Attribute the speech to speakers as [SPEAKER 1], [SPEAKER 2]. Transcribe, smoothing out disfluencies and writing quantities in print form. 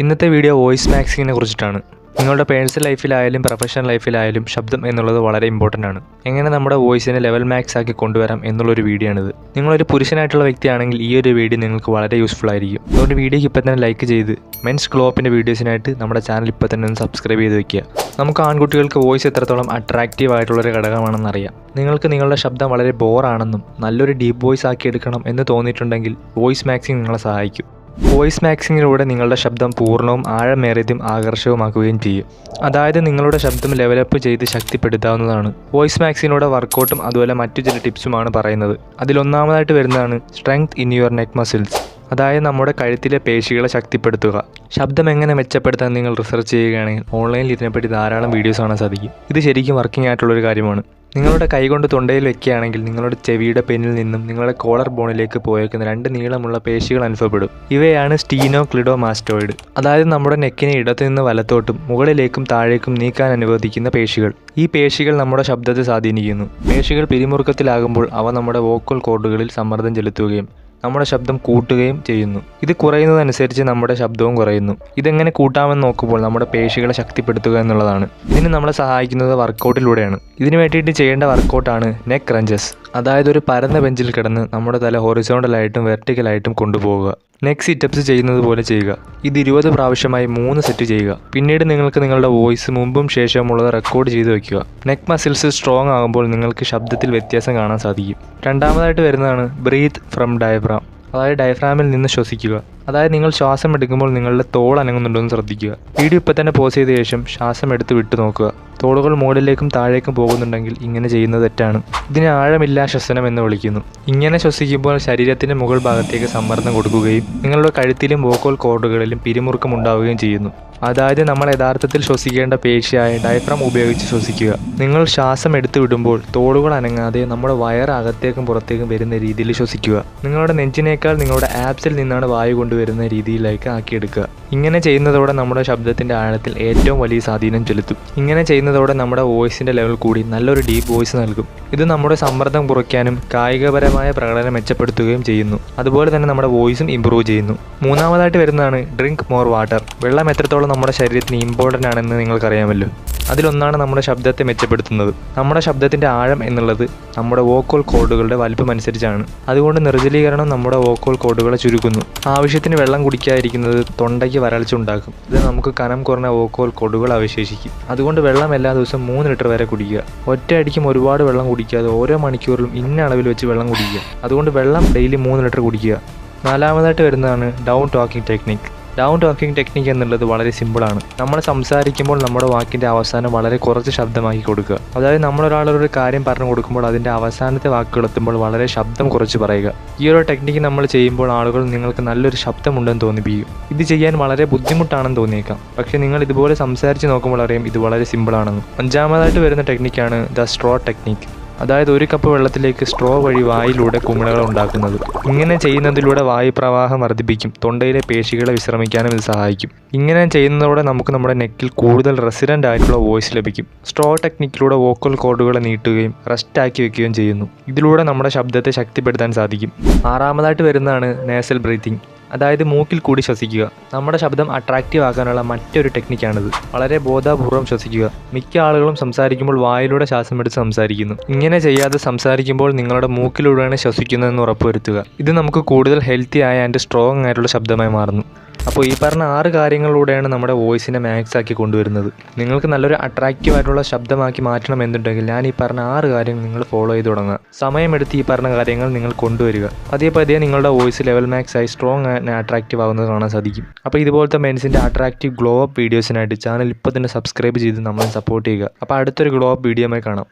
[SPEAKER 1] ഇന്നത്തെ video voice മാക്സിങ്ങിനെ കുറിച്ചിട്ടാണ്. നിങ്ങളുടെ പേഴ്സണൽ ലൈഫിലായാലും പ്രൊഫഷണൽ ലൈഫിലായാലും ശബ്ദം എന്നുള്ളത് വളരെ ഇമ്പോർട്ടൻ്റ് ആണ്. എങ്ങനെ നമ്മുടെ വോയിസിനെ ലെവൽ മാക്സ് ആക്കി കൊണ്ടുവരാം എന്നുള്ളൊരു വീഡിയോ ആണിത്. നിങ്ങളൊരു പുരുഷനായിട്ടുള്ള വ്യക്തിയാണെങ്കിൽ ഈ ഒരു വീഡിയോ നിങ്ങൾക്ക് വളരെ യൂസ്ഫുൾ ആയിരിക്കും. അതുകൊണ്ട് വീഡിയോക്ക് ഇപ്പോൾ തന്നെ ലൈക്ക് ചെയ്ത് മെൻസ് ഗ്ലോ അപ്പിൻ്റെ വീഡിയോസിനായിട്ട് നമ്മുടെ ചാനൽ ഇപ്പോൾ തന്നെ ഒന്ന് സബ്സ്ക്രൈബ് ചെയ്ത് വെക്കുക. നമുക്ക് ആൺകുട്ടികൾക്ക് വോയിസ് എത്രത്തോളം അട്രാക്റ്റീവ് ആയിട്ടുള്ളൊരു ഘടകമാണെന്ന് അറിയാം. നിങ്ങൾക്ക് നിങ്ങളുടെ ശബ്ദം വളരെ ബോറാണെന്നും നല്ലൊരു ഡീപ്പ് വോയിസ് ആക്കി എടുക്കണം എന്ന് തോന്നിയിട്ടുണ്ടെങ്കിൽ വോയിസ് മാക്സിങ് നിങ്ങളെ സഹായിക്കും. വോയിസ് മാക്സിങ്ങിലൂടെ നിങ്ങളുടെ ശബ്ദം പൂർണ്ണവും ആഴമേറിയതും ആകർഷകമാക്കുകയും ചെയ്യും. അതായത് നിങ്ങളുടെ ശബ്ദം ലെവലപ്പ് ചെയ്ത് ശക്തിപ്പെടുത്താവുന്നതാണ്. വോയിസ് മാക്സിങ്ങിലൂടെ വർക്കൗട്ടും അതുപോലെ മറ്റു ചില ടിപ്സുമാണ് പറയുന്നത്. അതിലൊന്നാമതായിട്ട് വരുന്നതാണ് strength in your neck muscles. അതായത് നമ്മുടെ കഴുത്തിലെ പേശികളെ ശക്തിപ്പെടുത്തുക. ശബ്ദം എങ്ങനെ മെച്ചപ്പെടുത്താൻ നിങ്ങൾ റിസർച്ച് ചെയ്യുകയാണെങ്കിൽ ഓൺലൈനിൽ ഇതിനെപ്പറ്റി ധാരാളം വീഡിയോസ് കാണാൻ സാധിക്കും. ഇത് ശരിക്കും വർക്കിംഗ് ആയിട്ടുള്ളൊരു കാര്യമാണ്. നിങ്ങളുടെ കൈകൊണ്ട് തൊണ്ടയിൽ വെക്കുകയാണെങ്കിൽ നിങ്ങളുടെ ചെവിയുടെ പെന്നിൽ നിന്നും നിങ്ങളുടെ കോളർ ബോണിലേക്ക് പോയേക്കുന്ന 2 നീളമുള്ള പേശികൾ അനുഭവപ്പെടും. ഇവയാണ് സ്റ്റീനോക്ലിഡോമാസ്റ്റോയിഡ്. അതായത് നമ്മുടെ നെക്കിനെ ഇടത്തു നിന്ന് വലത്തോട്ടും മുകളിലേക്കും താഴേക്കും നീക്കാൻ അനുവദിക്കുന്ന പേശികൾ. ഈ പേശികൾ നമ്മുടെ ശബ്ദത്തെ സ്വാധീനിക്കുന്നു. പേശികൾ പിരിമുറുക്കത്തിലാകുമ്പോൾ അവ നമ്മുടെ വോക്കൽ കോർഡുകളിൽ സമ്മർദ്ദം ചെലുത്തുകയും നമ്മുടെ ശബ്ദം കൂട്ടുകയും ചെയ്യുന്നു. ഇത് കുറയുന്നതനുസരിച്ച് നമ്മുടെ ശബ്ദവും കുറയുന്നു. ഇതെങ്ങനെ കൂട്ടാമെന്ന് നോക്കുമ്പോൾ നമ്മുടെ പേശികളെ ശക്തിപ്പെടുത്തുക എന്നുള്ളതാണ്. ഇതിന് നമ്മളെ സഹായിക്കുന്നത് വർക്കൗട്ടിലൂടെയാണ്. ഇതിനു വേണ്ടിയിട്ട് ചെയ്യേണ്ട വർക്കൗട്ടാണ് നെക്ക് ക്രഞ്ചസ്. അതായത് ഒരു പരന്ന ബെഞ്ചിൽ കിടന്ന് നമ്മുടെ തല ഹൊറിസോണ്ടലായിട്ടും വെർട്ടിക്കലായിട്ടും കൊണ്ടുപോകുക. നെക്ക് സിറ്റപ്സ് ചെയ്യുന്നത് പോലെ ചെയ്യുക. ഇത് 20 പ്രാവശ്യമായി 3 സെറ്റ് ചെയ്യുക. പിന്നീട് നിങ്ങൾക്ക് നിങ്ങളുടെ വോയിസ് മുമ്പും ശേഷമുള്ളത് റെക്കോർഡ് ചെയ്ത് വയ്ക്കുക. നെക്ക് മസിൽസ് സ്ട്രോങ് ആകുമ്പോൾ നിങ്ങൾക്ക് ശബ്ദത്തിൽ വ്യത്യാസം കാണാൻ സാധിക്കും. രണ്ടാമതായിട്ട് വരുന്നതാണ് ബ്രീത്ത് ഫ്രം ഡയഫ്രാം. അതായത് ഡയഫ്രാമിൽ നിന്ന് ശ്വസിക്കുക. അതായത് നിങ്ങൾ ശ്വാസം എടുക്കുമ്പോൾ നിങ്ങളുടെ തോൾ അനങ്ങുന്നുണ്ടോ എന്ന് ശ്രദ്ധിക്കുക. വീഡിയോ ഇപ്പോൾ തന്നെ പോസ് ചെയ്ത ശേഷം ശ്വാസം എടുത്ത് വിട്ടു നോക്കുക. തോളുകൾ മുകളിലേക്കും താഴേക്കും പോകുന്നുണ്ടെങ്കിൽ ഇങ്ങനെ ചെയ്യുന്നത് തെറ്റാണ്. ഇതിനെ ആഴമില്ലാ ശ്വസനം എന്ന് വിളിക്കുന്നു. ഇങ്ങനെ ശ്വസിക്കുമ്പോൾ ശരീരത്തിൻ്റെ മുകൾ ഭാഗത്തേക്ക് സമ്മർദ്ദം കൊടുക്കുകയും നിങ്ങളുടെ കഴുത്തിലും വോക്കൽ കോർഡുകളിലും പിരിമുറുക്കം ഉണ്ടാവുകയും ചെയ്യുന്നു. അതായത് നമ്മൾ യഥാർത്ഥത്തിൽ ശ്വസിക്കേണ്ട പേശിയായ ഡയഫ്രാം ഉപയോഗിച്ച് ശ്വസിക്കുക. നിങ്ങൾ ശ്വാസം എടുത്തു വിടുമ്പോൾ തോളുകൾ അനങ്ങാതെ നമ്മുടെ വയറ് അകത്തേക്കും പുറത്തേക്കും വരുന്ന രീതിയിൽ ശ്വസിക്കുക. നിങ്ങളുടെ നെഞ്ചിനേക്കാൾ നിങ്ങളുടെ ആപ്സിൽ നിന്നാണ് വായു കൊണ്ടുവരുന്ന രീതിയിലേക്ക് ആക്കിയെടുക്കുക. ഇങ്ങനെ ചെയ്യുന്നതോടെ നമ്മുടെ ശബ്ദത്തിൻ്റെ ആഴത്തിൽ ഏറ്റവും വലിയ സ്വാധീനം ചെലുത്തും. ഇങ്ങനെ ചെയ്യുന്നതോടെ നമ്മുടെ വോയിസിൻ്റെ ലെവൽ കൂടി നല്ലൊരു ഡീപ്പ് വോയിസ് നൽകും. ഇത് നമ്മുടെ സമ്മർദ്ദം കുറയ്ക്കാനും കായികപരമായ പ്രകടനം മെച്ചപ്പെടുത്തുകയും ചെയ്യുന്നു. അതുപോലെ തന്നെ നമ്മുടെ വോയിസും ഇമ്പ്രൂവ് ചെയ്യുന്നു. മൂന്നാമതായിട്ട് വരുന്നതാണ് ഡ്രിങ്ക് മോർ വാട്ടർ. വെള്ളം എത്രത്തോളം നമ്മുടെ ശരീരത്തിന് ഇമ്പോർട്ടൻ്റ് ആണെന്ന് നിങ്ങൾക്കറിയാമല്ലോ. അതിലൊന്നാണ് നമ്മുടെ ശബ്ദത്തെ മെച്ചപ്പെടുത്തുന്നത്. നമ്മുടെ ശബ്ദത്തിൻ്റെ ആഴം എന്നുള്ളത് നമ്മുടെ വോക്കൽ കോർഡുകളുടെ വലിപ്പം അനുസരിച്ചാണ്. അതുകൊണ്ട് നിർജ്ജലീകരണം നമ്മുടെ വോക്കൽ കോർഡുകളെ ചുരുക്കുന്നു. ആവശ്യത്തിന് വെള്ളം കുടിക്കാതിരിക്കുന്നത് തൊണ്ടയ്ക്ക് വരൾച്ച ഉണ്ടാക്കും. ഇത് നമുക്ക് കനം കുറഞ്ഞ വോക്കൽ കോർഡുകൾ അവശേഷിക്കും. അതുകൊണ്ട് വെള്ളം എല്ലാ ദിവസവും 3 ലിറ്റർ വരെ കുടിക്കുക. ഒറ്റയടിക്കും ഒരുപാട് വെള്ളം കുടിക്കാതെ ഓരോ മണിക്കൂറിലും ഇന്ന അളവിൽ വെച്ച് വെള്ളം കുടിക്കുക. അതുകൊണ്ട് വെള്ളം ഡെയിലി 3 ലിറ്റർ കുടിക്കുക. നാലാമതായിട്ട് വരുന്നതാണ് down talking technique. Down talking technique എന്നുള്ളത് വളരെ സിമ്പിളാണ്. നമ്മൾ സംസാരിക്കുമ്പോൾ നമ്മുടെ വാക്കിൻ്റെ അവസാനം വളരെ കുറച്ച് ശബ്ദമാക്കി കൊടുക്കുക. അതായത് നമ്മളൊരാളൊരു കാര്യം പറഞ്ഞു കൊടുക്കുമ്പോൾ അതിൻ്റെ അവസാനത്തെ വാക്കുകൾ എത്തുമ്പോൾ വളരെ ശബ്ദം കുറച്ച് പറയുക. ഈ ഒരു ടെക്നിക്ക് നമ്മൾ ചെയ്യുമ്പോൾ ആളുകൾ നിങ്ങൾക്ക് നല്ലൊരു ശബ്ദമുണ്ടെന്ന് തോന്നിപ്പിക്കും. ഇത് ചെയ്യാൻ വളരെ ബുദ്ധിമുട്ടാണെന്ന് തോന്നിയേക്കാം. പക്ഷേ നിങ്ങൾ ഇതുപോലെ സംസാരിച്ച് നോക്കുമ്പോൾ അറിയാം ഇത് വളരെ സിമ്പിളാണെന്ന്. അഞ്ചാമതായിട്ട് വരുന്ന ടെക്നിക്കാണ് ദ സ്ട്രോ ടെക്നിക്ക്. അതായത് 1 കപ്പ് വെള്ളത്തിലേക്ക് സ്ട്രോ വഴി വായിലൂടെ കുമിളകൾ ഉണ്ടാക്കുന്നത്. ഇങ്ങനെ ചെയ്യുന്നതിലൂടെ വായുപ്രവാഹം വർദ്ധിപ്പിക്കും. തൊണ്ടയിലെ പേശികളെ വിശ്രമിക്കാനും ഇത് സഹായിക്കും. ഇങ്ങനെ ചെയ്യുന്നതോടെ നമുക്ക് നമ്മുടെ നെക്കിൽ കൂടുതൽ റെസിഡൻ്റ് ആയിട്ടുള്ള വോയിസ് ലഭിക്കും. സ്ട്രോ ടെക്നിക്കിലൂടെ വോക്കൽ കോർഡുകളെ നീട്ടുകയും റെസ്റ്റ് ആക്കി വെക്കുകയും ചെയ്യുന്നു. ഇതിലൂടെ നമ്മുടെ ശബ്ദത്തെ ശക്തിപ്പെടുത്താൻ സാധിക്കും. ആറാമതായിട്ട് വരുന്നതാണ് നേസൽ ബ്രീത്തിങ്. അതായത് മൂക്കിൽ കൂടി ശ്വസിക്കുക. നമ്മുടെ ശബ്ദം അട്രാക്റ്റീവ് ആക്കാനുള്ള മറ്റൊരു ടെക്നിക്കാണിത്. വളരെ ബോധപൂർവ്വം ശ്വസിക്കുക. മിക്ക ആളുകളും സംസാരിക്കുമ്പോൾ വായിലൂടെ ശ്വാസം എടുത്ത് സംസാരിക്കുന്നു. ഇങ്ങനെ ചെയ്യാതെ സംസാരിക്കുമ്പോൾ നിങ്ങളുടെ മൂക്കിലൂടെയാണ് ശ്വസിക്കുന്നതെന്ന് ഉറപ്പുവരുത്തുക. ഇത് നമുക്ക് കൂടുതൽ ഹെൽത്തി ആയ ആൻഡ് സ്ട്രോങ് ആയിട്ടുള്ള ശബ്ദമായി മാറുന്നു. അപ്പോൾ ഈ പറഞ്ഞ 6 കാര്യങ്ങളിലൂടെയാണ് നമ്മുടെ വോയിസിനെ മാക്സ് ആക്കി കൊണ്ടുവരുന്നത്. നിങ്ങൾക്ക് നല്ലൊരു അട്രാക്റ്റീവ് ആയിട്ടുള്ള ശബ്ദമാക്കി മാറ്റണം എന്നുണ്ടെങ്കിൽ ഞാൻ ഈ പറഞ്ഞ 6 കാര്യങ്ങൾ നിങ്ങൾ ഫോളോ ചെയ്ത് തുടങ്ങുക. സമയമെടുത്ത് ഈ പറഞ്ഞ കാര്യങ്ങൾ നിങ്ങൾ കൊണ്ടുവരിക. പതിയെ നിങ്ങളുടെ വോയിസ് ലെവൽ മാക്സ് ആയി സ്ട്രോങ് ആൻഡ് അട്രാക്റ്റീവ് ആവുന്നത് കാണാൻ സാധിക്കും. അപ്പോൾ ഇതുപോലത്തെ മെൻസിൻ്റെ അട്രാക്റ്റീവ് ഗ്ലോ അപ്പ് വീഡിയോസിനായിട്ട് ചാനൽ ഇപ്പോൾ തന്നെ സബ്സ്ക്രൈബ് ചെയ്ത് നമ്മളെ സപ്പോർട്ട് ചെയ്യുക. അപ്പോൾ അടുത്തൊരു ഗ്ലോ അപ്പ് വീഡിയോയുമായി കാണാം.